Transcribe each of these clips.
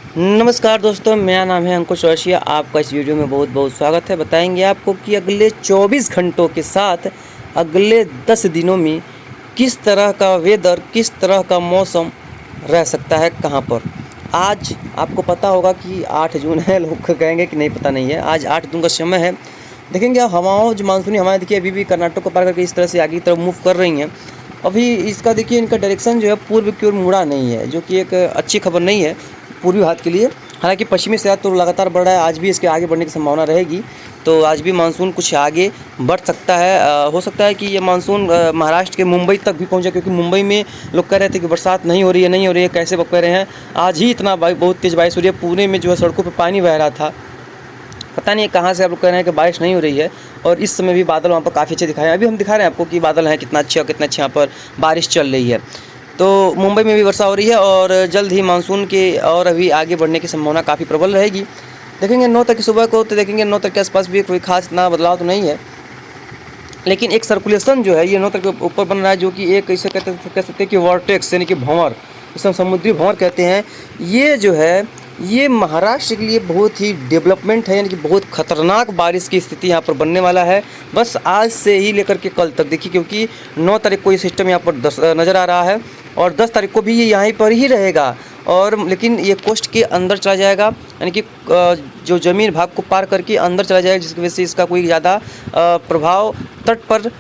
नमस्कार दोस्तों, मेरा नाम है अंकुश रशिया। आपका इस वीडियो में बहुत बहुत स्वागत है। बताएंगे आपको कि अगले 24 घंटों के साथ अगले 10 दिनों में किस तरह का वेदर, किस तरह का मौसम रह सकता है, कहां पर। आज आपको पता होगा कि 8 जून है। लोग कहेंगे कि नहीं, पता नहीं है। आज 8 जून का समय है। देखेंगे आप हवाओं, जो मानसूनी हवाएं देखिए अभी भी कर्नाटक को पार करके इस तरह से आगे की तरफ मूव कर रही हैं। अभी इसका देखिए, इनका डायरेक्शन जो है पूर्व की ओर मुड़ा नहीं है, जो कि एक अच्छी खबर नहीं है पूर्वी भारत के लिए। हालांकि पश्चिमी से तो लगातार बढ़ रहा है, आज भी इसके आगे बढ़ने की संभावना रहेगी। तो आज भी मानसून कुछ आगे बढ़ सकता है। हो सकता है कि ये मानसून महाराष्ट्र के मुंबई तक भी पहुंचे, क्योंकि मुंबई में लोग कह रहे थे कि बरसात नहीं हो रही है, नहीं हो रही है। कैसे कह रहे हैं, आज ही इतना बहुत तेज़ बारिश हो रही है। पुणे में जो है सड़कों पर पानी बह रहा था। पता नहीं कहाँ से आप लोग कह रहे हैं कि बारिश नहीं हो रही है। और इस समय भी बादल वहाँ पर काफ़ी अच्छे दिखाए हैं। अभी हम दिखा रहे हैं आपको कि बादल हैं कितना अच्छे, और कितना अच्छे यहाँ पर बारिश चल रही है। तो मुंबई में भी वर्षा हो रही है और जल्द ही मानसून के और अभी आगे बढ़ने की संभावना काफ़ी प्रबल रहेगी। देखेंगे 9 तक की सुबह को, तो देखेंगे 9 तक के आसपास भी कोई खास इतना बदलाव तो नहीं है। लेकिन एक सर्कुलेशन जो है ये 9 तक के ऊपर बन रहा है, जो कि एक इसे कह सकते हैं कि वॉर्टेक्स, यानी कि भंवर, इसे हम समुद्री भंवर कहते हैं। ये जो है ये महाराष्ट्र के लिए बहुत ही डेवलपमेंट है, यानी कि बहुत खतरनाक बारिश की स्थिति यहाँ पर बनने वाला है। बस आज से ही लेकर के कल तक देखिए, क्योंकि 9 तारीख को ये सिस्टम यहाँ पर नज़र आ रहा है और 10 तारीख को भी ये यहाँ पर ही रहेगा। और लेकिन ये कोस्ट के अंदर चला जाएगा, यानी कि जो ज़मीन भाग को पार करके अंदर चला जाएगा, जिसकी वजह से इसका कोई ज़्यादा प्रभाव तट पर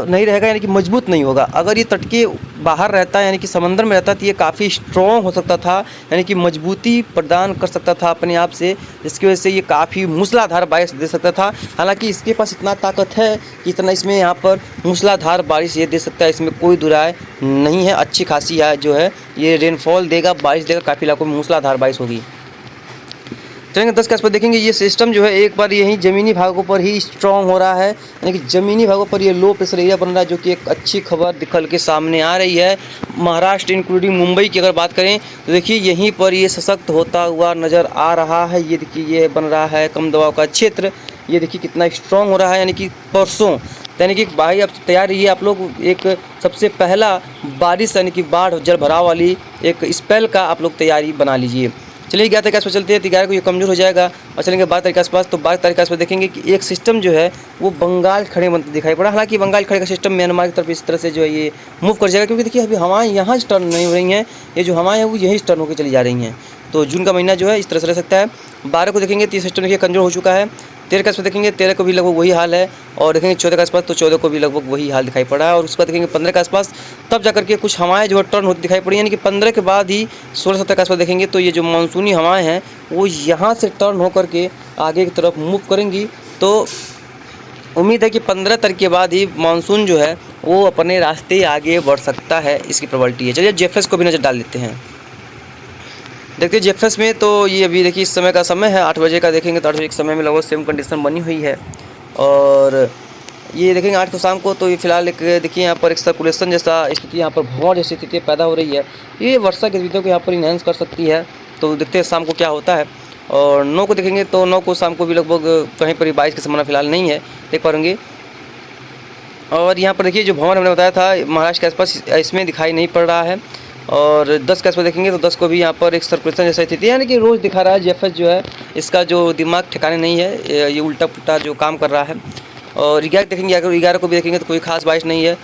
नहीं रहेगा, यानी कि मजबूत नहीं होगा। अगर ये तट के बाहर रहता है, यानी कि समंदर में रहता, तो ये काफ़ी स्ट्रॉन्ग हो सकता था, यानी कि मजबूती प्रदान कर सकता था अपने आप से, जिसकी वजह से ये काफ़ी मूसलाधार बारिश दे सकता था। हालांकि इसके पास इतना ताकत है कि इतना इसमें यहाँ पर मूसलाधार बारिश ये दे सकता है, इसमें कोई दुराय नहीं है। अच्छी खासी जो है ये रेनफॉल देगा, बारिश देगा, काफ़ी इलाकों में मूसलाधार बारिश होगी। चलेंगे 10 के आसपास देखेंगे ये सिस्टम जो है एक बार यही ज़मीनी भागों पर ही स्ट्रॉन्ग हो रहा है, यानी कि ज़मीनी भागों पर ये लो प्रेशर एरिया बन रहा है, जो कि एक अच्छी खबर निकल के सामने आ रही है। महाराष्ट्र इंक्लूडिंग मुंबई की अगर बात करें तो देखिए यहीं पर ये सशक्त होता हुआ नज़र आ रहा है। ये देखिए ये बन रहा है कम दबाव का क्षेत्र। ये देखिए कितना स्ट्रॉन्ग हो रहा है, यानी कि परसों, यानी कि भाई अब तैयार रहिए आप लोग। एक सबसे पहला बारिश, यानी कि बाढ़ जल भराव वाली एक स्पेल का आप लोग तैयारी बना लीजिए। चलिए 11 तारीख के आसपास चलते हैं, 11 को ये कमज़ोर हो जाएगा और चलेंगे 12 तारीख के आसपास। तो 12 तारीख के आसपास देखेंगे कि एक सिस्टम जो है वो बंगाल खड़े बनते दिखाई पड़ा। हालांकि बंगाल खड़े का सिस्टम म्यांमार की तरफ इस तरह से जो है ये मूव कर जाएगा, क्योंकि देखिए अभी हवाएं यहाँ से टर्न नहीं हो रही हैं, ये जो हवाएं हैं वो यहीं से टर्न होकर चली जा रही हैं। तो जून का महीना जो है इस तरह से रह सकता है। 12 को देखेंगे तो ये सिस्टम देखिए कमज़ोर हो चुका है। 13 के आसपास देखेंगे 13 को भी लगभग वही हाल है। और देखेंगे 14 के आसपास, तो 14 को भी लगभग वही हाल दिखाई पड़ा है। और उसके बाद देखेंगे 15 के आसपास, तब जाकर के कुछ हवाएं जो है टर्न होती दिखाई पड़ी, यानी कि 15 के बाद ही 16-17 के आसपास देखेंगे तो ये जो मानसूनी हवाएं हैं वो यहाँ से टर्न होकर के आगे की तरफ मूव करेंगी। तो उम्मीद है कि 15 तारीख के बाद ही मानसून जो है वो अपने रास्ते आगे बढ़ सकता है, इसकी प्रोबेबिलिटी है। चलिए जेफएस को भी नज़र डाल लेते हैं। देखिए जेफएस में तो ये अभी देखिए इस समय का समय है 8 बजे का। देखेंगे तो 8 बजे के समय में लगभग सेम कंडीशन बनी हुई है। और ये देखेंगे 8 को शाम को, तो ये फिलहाल एक देखिए यहाँ पर एक सर्कुलेशन जैसा स्थिति, यहाँ पर भंवर जैसी स्थिति पैदा हो रही है। ये वर्षा गतिविधियों को यहाँ पर इन्हेंस कर सकती है। तो देखते हैं शाम को क्या होता है। और 9 को देखेंगे तो 9 को शाम को भी लगभग कहीं पर बारिश की संभावना फिलहाल नहीं है, देख पाएंगे। और यहाँ पर देखिए जो भंवर हमने बताया था महाराष्ट्र के आसपास, इसमें दिखाई नहीं पड़ रहा है। और 10 के आसपास देखेंगे तो 10 को भी यहाँ पर एक सर्कुलेशन जैसा स्थिति, यानी कि रोज़ दिखा रहा है जेफएस जो है, इसका जो दिमाग ठिकाने नहीं है, ये उल्टा पुल्टा जो काम कर रहा है। और 11 देखेंगे, अगर 11 को भी देखेंगे तो कोई खास बारिश नहीं है।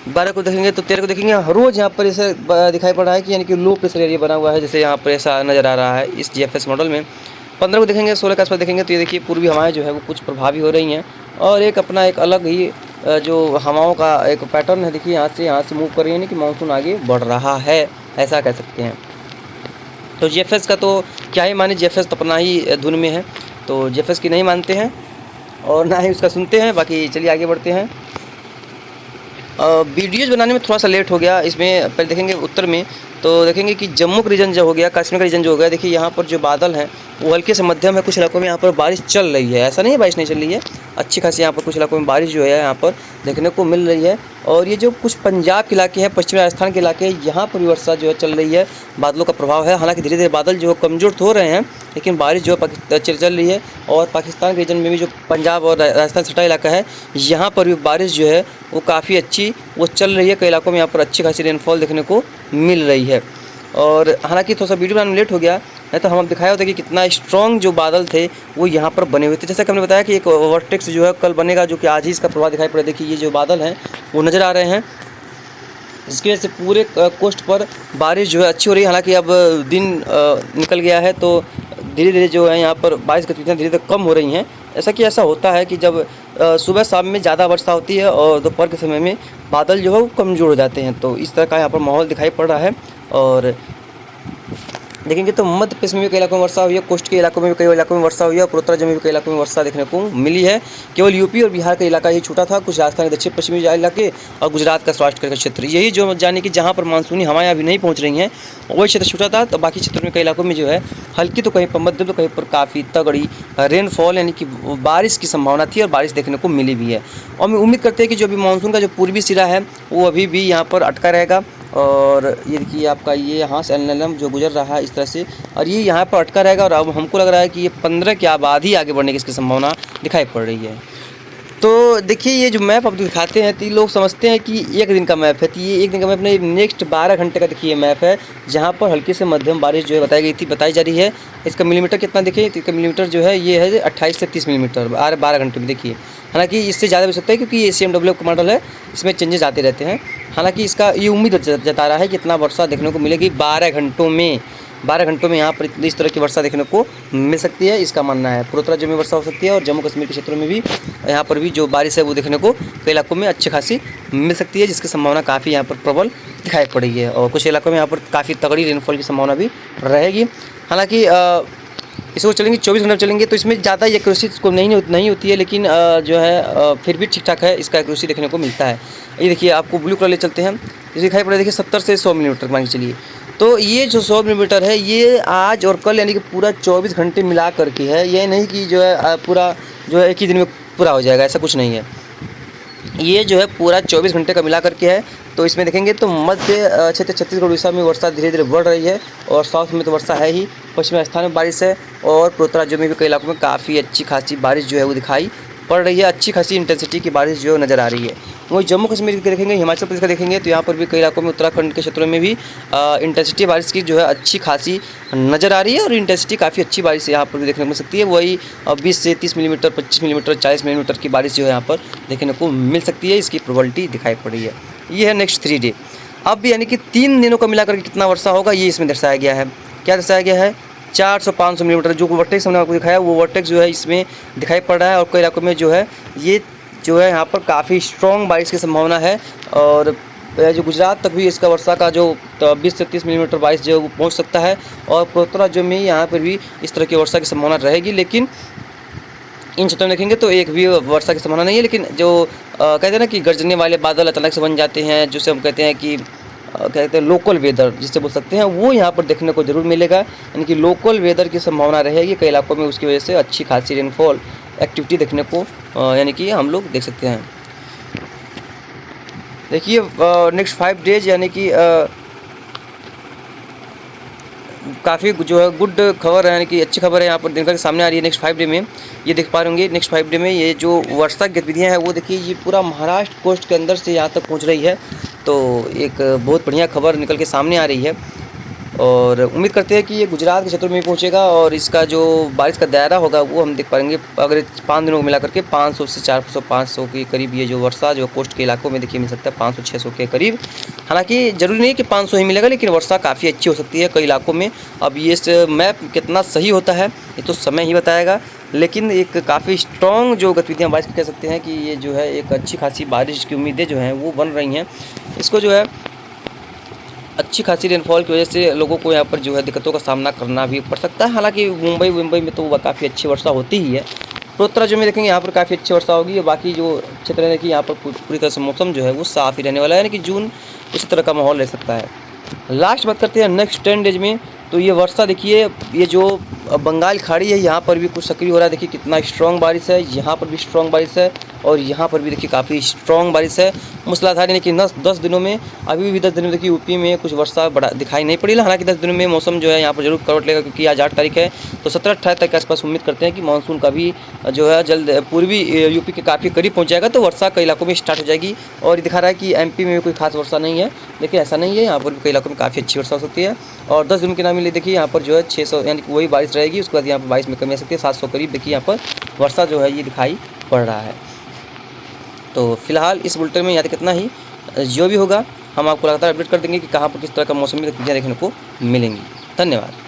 12 को देखेंगे तो 13 को देखेंगे, रोज़ यहाँ पर ऐसे दिखाई पड़ रहा है कि यानी कि लो प्रेशर एरिया बना हुआ है, जैसे यहाँ पर ऐसा नज़र आ रहा है इस जेफएस मॉडल में। 15 को देखेंगे, 16 के आसपास देखेंगे तो ये देखिए पूर्वी हवाएं जो है वो कुछ प्रभावी हो रही हैं। और एक अपना एक अलग ही जो हवाओं का एक पैटर्न है, देखिए यहाँ से मूव कर रही है, यानी कि मानसून आगे बढ़ रहा है, ऐसा कह सकते हैं। तो जेफएस का तो क्या ही माने, जेफएस तो अपना ही धुन में है, तो जेफएस की नहीं मानते हैं और ना ही उसका सुनते हैं। बाकी चलिए आगे बढ़ते हैं। वीडियोज़ बनाने में थोड़ा सा लेट हो गया इसमें। पहले देखेंगे उत्तर में, तो देखेंगे कि जम्मू का रीजन जो हो गया, कश्मीर का रीजन जो हो गया, देखिए यहाँ पर जो बादल हैं वो हल्के से मध्यम है। कुछ इलाकों में यहाँ पर बारिश चल रही है, ऐसा नहीं है बारिश नहीं चल रही है, अच्छी खासी यहाँ पर कुछ इलाकों में बारिश जो है यहाँ पर देखने को मिल रही है। और ये जो कुछ पंजाब के इलाके हैं, पश्चिमी राजस्थान के इलाके हैं, यहाँ पर वर्षा जो है चल रही है, बादलों का प्रभाव है। हालांकि धीरे धीरे बादल जो कमज़ोर तो हो रहे हैं, लेकिन बारिश जो है चल रही है। और पाकिस्तान के रीजन में भी जो पंजाब और राजस्थान सटा इलाका है, यहाँ पर भी बारिश जो है वो काफ़ी अच्छी वो चल रही है। कई इलाकों में यहाँ पर अच्छी खासी रेनफॉल देखने को मिल रही है। और हालांकि थोड़ा सा वीडियो बनाने में लेट हो गया, नहीं तो हम दिखाया होता कि कितना स्ट्रॉन्ग जो बादल थे वो यहाँ पर बने हुए थे। जैसा कि हमने बताया कि एक वर्टेक्स जो है कल बनेगा, जो कि आज ही इसका प्रभाव दिखाई पड़ा। देखिए ये जो बादल हैं वो नज़र आ रहे हैं, जिसकी वजह से पूरे कोस्ट पर बारिश जो है अच्छी हो रही है। हालांकि अब दिन निकल गया है तो धीरे धीरे जो है यहाँ पर बारिश गतिविधियाँ धीरे धीरे कम हो रही हैं। ऐसा होता है कि जब सुबह शाम में ज़्यादा वर्षा होती है और दोपहर के समय में बादल जो है वो कमज़ोर हो जाते हैं, तो इस तरह का यहाँ पर माहौल दिखाई पड़ रहा है। और देखेंगे तो मध्य प्रदेश में भी कई इलाकों में वर्षा हुई है, कोस्ट के इलाकों में भी कई इलाकों में वर्षा हुई है और पूर्वोत्तर में भी कई इलाकों में वर्षा देखने को मिली है। केवल यूपी और बिहार का इलाका ही छूटा था, कुछ राजस्थान के दक्षिण पश्चिमी इलाके और गुजरात का सौराष्ट्र का क्षेत्र, यही जो जाने कि जहाँ पर मानसूनी हवाएं अभी नहीं पहुँच रही हैं वही क्षेत्र छूटा था। तो बाकी क्षेत्रों में कई इलाकों में जो है हल्की तो कहीं पर मध्यम तो कहीं पर काफ़ी तगड़ी रेनफॉल यानी कि बारिश की संभावना थी और बारिश देखने को मिली भी है। और हम उम्मीद करते हैं कि जो अभी मानसून का जो पूर्वी सिरा है वो अभी भी यहाँ पर अटका रहेगा। और ये देखिए आपका ये यहाँ से एलएलएम जो गुजर रहा है इस तरह से, और ये यहाँ पर अटका रहेगा। और अब हमको लग रहा है कि ये 15 के बाद ही आगे बढ़ने की इसकी संभावना दिखाई पड़ रही है। तो देखिए ये जो मैप अब दिखाते हैं तो लोग समझते हैं कि एक दिन का मैप है, तो ये एक दिन का मैप नहीं, नेक्स्ट 12 घंटे का देखिए मैप है, जहाँ पर हल्की से मध्यम बारिश जो है बताई जा रही है। इसका मिलीमीटर कितना देखिए, तो इसका मिलीमीटर जो है ये है 28 से 30 मिलीमीटर 12 घंटे में देखिए। हालांकि इससे ज़्यादा भी सकता है क्योंकि ये CMW का मॉडल है, इसमें चेंजेस आते रहते हैं। हालांकि इसका ये उम्मीद जता रहा है कि इतना वर्षा देखने को मिलेगी 12 घंटों में। 12 घंटों में यहाँ पर इस तरह की वर्षा देखने को मिल सकती है, इसका मानना है। पूर्वोत्तर राज्यों में वर्षा हो सकती है और जम्मू कश्मीर के क्षेत्रों में भी यहाँ पर भी जो बारिश है वो देखने को कई इलाकों में अच्छी खासी मिल सकती है, जिसकी संभावना काफ़ी यहाँ पर प्रबल दिखाई पड़ रही है। और कुछ इलाकों में यहाँ पर काफ़ी तगड़ी रेनफॉल की संभावना भी रहेगी। हालाँकि इसको चलेंगे 24 घंटे चलेंगे तो इसमें ज़्यादा एक्यूरेसी को नहीं होती है, लेकिन जो है फिर भी ठीक ठाक है, इसका एक्यूरेसी देखने को मिलता है। ये देखिए आपको ब्लू कलर ले चलते हैं, ये दिखाई पड़ा देखिए 70 से 100 मिलीमीटर मान के चलिए। तो ये जो 100 मिलीमीटर है ये आज और कल यानी कि पूरा 24 घंटे मिला करके है, ये नहीं कि जो है पूरा जो है एक ही दिन में पूरा हो जाएगा, ऐसा कुछ नहीं है। ये जो है पूरा 24 घंटे का मिला करके है। तो इसमें देखेंगे तो मध्य क्षेत्र छत्तीसगढ़ उड़ीसा में वर्षा धीरे धीरे बढ़ रही है और साउथ में तो वर्षा है ही, पश्चिमी राजस्थान में बारिश है और पूर्वोत्तर राज्यों में भी कई इलाकों में काफ़ी अच्छी खासी बारिश जो है वो दिखाई पड़ रही है। अच्छी खासी इंटेंसिटी की बारिश जो नज़र आ रही है। वही जम्मू कश्मीर के देखेंगे, हिमाचल प्रदेश का देखेंगे तो यहाँ पर भी कई इलाकों में, उत्तराखंड के क्षेत्रों में भी इंटेंसिटी बारिश की जो है अच्छी खासी नज़र आ रही है और इंटेंसिटी काफ़ी अच्छी बारिश यहाँ पर भी देखने को मिल सकती है। वही 20 से 30 मिलीमीटर, 25 मिलीमीटर, 40 मिलीमीटर की बारिश जो है यहाँ पर देखने को मिल सकती है, इसकी प्रोबेबिलिटी दिखाई पड़ रही है। ये है नेक्स्ट 3 डे। अब यानी कि 3 दिनों का मिलाकर के कितना वर्षा होगा ये इसमें दर्शाया गया है। क्या दर्शाया गया है? 400-500 मिलीमीटर जो वर्टेक्स हमने आपको दिखाया वो वर्टेक्स जो है इसमें दिखाई पड़ रहा है। और कई इलाकों में जो है ये जो है यहाँ पर काफ़ी स्ट्रॉन्ग बारिश की संभावना है और जो गुजरात तक भी इसका वर्षा का जो 20 से 30 मिलीमीटर बारिश जो है वो पहुँच सकता है। और पूर्वोत्तर राज्यों में यहाँ पर भी इस तरह की वर्षा की संभावना रहेगी, लेकिन इन क्षेत्रों में देखेंगे तो एक भी वर्षा की संभावना नहीं है। लेकिन जो कहते हैं ना कि गरजने वाले बादल अचानक से बन जाते हैं, जिसे हम कहते हैं कि कहते हैं लोकल वेदर जिससे बोल सकते हैं, वो यहाँ पर देखने को जरूर मिलेगा। यानी कि लोकल वेदर की संभावना रहेगी कई इलाकों में, उसकी वजह से अच्छी खासी रेनफॉल एक्टिविटी देखने को यानी कि हम लोग देख सकते हैं। देखिए नेक्स्ट 5 डेज यानी कि काफ़ी जो है गुड खबर है, यानी कि अच्छी खबर है यहाँ पर दिन के सामने आ रही है। नेक्स्ट 5 डे में ये देख पा होंगे, नेक्स्ट 5 डे में ये जो वर्षा गतिविधियाँ हैं वो देखिए ये पूरा महाराष्ट्र कोस्ट के अंदर से यहाँ तक पहुँच रही है। तो एक बहुत बढ़िया खबर निकल के सामने आ रही है और उम्मीद करते हैं कि ये गुजरात के क्षेत्रों में पहुँचेगा और इसका जो बारिश का दायरा होगा वो हम देख पाएंगे। अगर 5 दिनों को मिला करके 500 से 400-500 के करीब ये जो वर्षा जो कोस्ट के इलाकों में देखिए मिल सकता है, 500-600 के करीब। हालांकि ज़रूरी नहीं कि 500 ही मिलेगा, लेकिन वर्षा काफ़ी अच्छी हो सकती है कई इलाकों में। अब ये मैप कितना सही होता है ये तो समय ही बताएगा, लेकिन एक काफ़ी स्ट्रॉन्ग जो गतिविधियाँ बारिश कह सकते हैं कि ये जो है एक अच्छी खासी बारिश की उम्मीदें जो हैं वो बन रही हैं। इसको जो है अच्छी खासी रेनफॉल की वजह से लोगों को यहाँ पर जो है दिक्कतों का सामना करना भी पड़ सकता है। हालांकि मुंबई में तो काफ़ी अच्छी वर्षा होती ही है। पूर्वोत्तर राज्यों में देखेंगे यहाँ पर काफ़ी अच्छी वर्षा होगी और बाकी जो क्षेत्र है कि यहाँ पर पूरी तरह से मौसम जो है वो साफ़ ही रहने वाला है, यानी कि जून इस तरह का माहौल रह सकता है। लास्ट बात करते हैं नेक्स्ट 10 डेज में। तो ये वर्षा देखिए ये जो बंगाल खाड़ी है यहाँ पर भी कुछ सक्रिय हो रहा है। देखिए कितना स्ट्रॉन्ग बारिश है, यहाँ पर भी स्ट्रॉन्ग बारिश है और यहाँ पर भी देखिए काफ़ी स्ट्रॉन्ग बारिश है, मूसलाधार, यानी कि 10 दिनों में, अभी भी 10 दिनों में देखिए यूपी में कुछ वर्षा बड़ा दिखाई नहीं पड़ी। हालांकि 10 दिनों में मौसम जो है यहाँ पर जरूर करवट लेगा, क्योंकि आज 8 तारीख है, तो 17-18 तक के आसपास उम्मीद करते हैं कि मानसून का भी जो है जल्द पूर्वी यूपी के काफ़ी करीब पहुँच जाएगा, तो वर्षा कई इलाकों में स्टार्ट हो जाएगी। और ये दिखा रहा है कि एमपी में भी कोई खास वर्षा नहीं है, देखिए ऐसा नहीं है, यहाँ पर भी कई इलाकों में काफ़ी अच्छी वर्षा हो सकती है। और 10 दिनों के नाम मिले देखिए यहाँ पर जो है 600, यानी कि वही बारिश रहेगी, उसके बाद यहाँ पर बारिश में कमी आ सकती है, 700 करीब देखिए यहाँ पर वर्षा जो है ये दिखाई पड़ रहा है। तो फिलहाल इस बुलेटिन में यहाँ तक इतना ही, जो भी होगा हम आपको लगातार अपडेट कर देंगे कि कहाँ पर किस तरह का मौसमी गतिविधियाँ देखने को मिलेंगी। धन्यवाद।